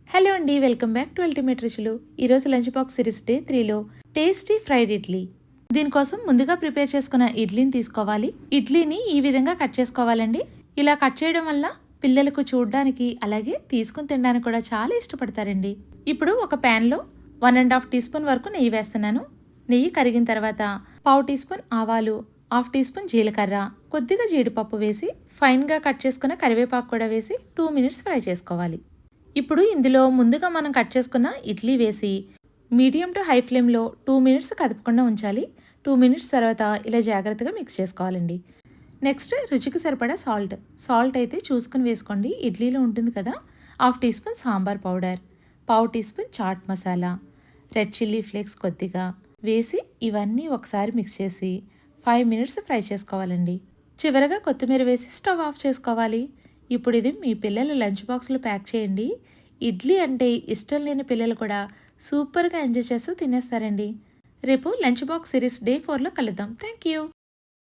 Hello అండి, welcome back to ultimate రుచులు. ఈరోజు లంచ్ బాక్స్ సిరీస్ డే 3లో టేస్టీ ఫ్రైడ్ ఇడ్లీ. దీనికోసం ముందుగా ప్రిపేర్ చేసుకున్న ఇడ్లీని తీసుకోవాలి. ఇడ్లీని ఈ విధంగా కట్ చేసుకోవాలండి. ఇలా కట్ చేయడం వల్ల పిల్లలకు చూడడానికి అలాగే తీసుకుని తినడానికి కూడా చాలా ఇష్టపడతారండి. ఇప్పుడు ఒక ప్యాన్లో 1.5 టీ స్పూన్ వరకు నెయ్యి వేస్తున్నాను. నెయ్యి కరిగిన తర్వాత 1/2 టీ స్పూన్ ఆవాలు, 1/2 టీ స్పూన్ జీలకర్ర, కొద్దిగా జీడిపప్పు వేసి ఫైన్గా కట్ చేసుకున్న కరివేపాకు కూడా వేసి 2 మినిట్స్ ఫ్రై చేసుకోవాలి. ఇప్పుడు ఇందులో ముందుగా మనం కట్ చేసుకున్న ఇడ్లీ వేసి మీడియం టు హై ఫ్లేమ్లో 2 మినిట్స్ కదపకుండా ఉంచాలి. 2 మినిట్స్ తర్వాత ఇలా జాగ్రత్తగా మిక్స్ చేసుకోవాలండి. నెక్స్ట్ రుచికి సరిపడా సాల్ట్ అయితే చూసుకుని వేసుకోండి. ఇడ్లీలో ఉంటుంది కదా. 1/2 teaspoon sambar powder, 1/2 teaspoon chaat masala, red chilli flakes కొద్దిగా వేసి ఇవన్నీ ఒకసారి మిక్స్ చేసి 5 మినిట్స్ ఫ్రై చేసుకోవాలండి. చివరగా కొత్తిమీర వేసి స్టవ్ ఆఫ్ చేసుకోవాలి. ఇప్పుడు ఇది మీ పిల్లల లంచ్ బాక్స్లో ప్యాక్ చేయండి. ఇడ్లీ అంటే ఇష్టం లేని పిల్లలు కూడా సూపర్గా ఎంజాయ్ చేస్తూ తినేస్తారండి. రేపు లంచ్ బాక్స్ సిరీస్ డే 4లో కలుద్దాం. Thank you.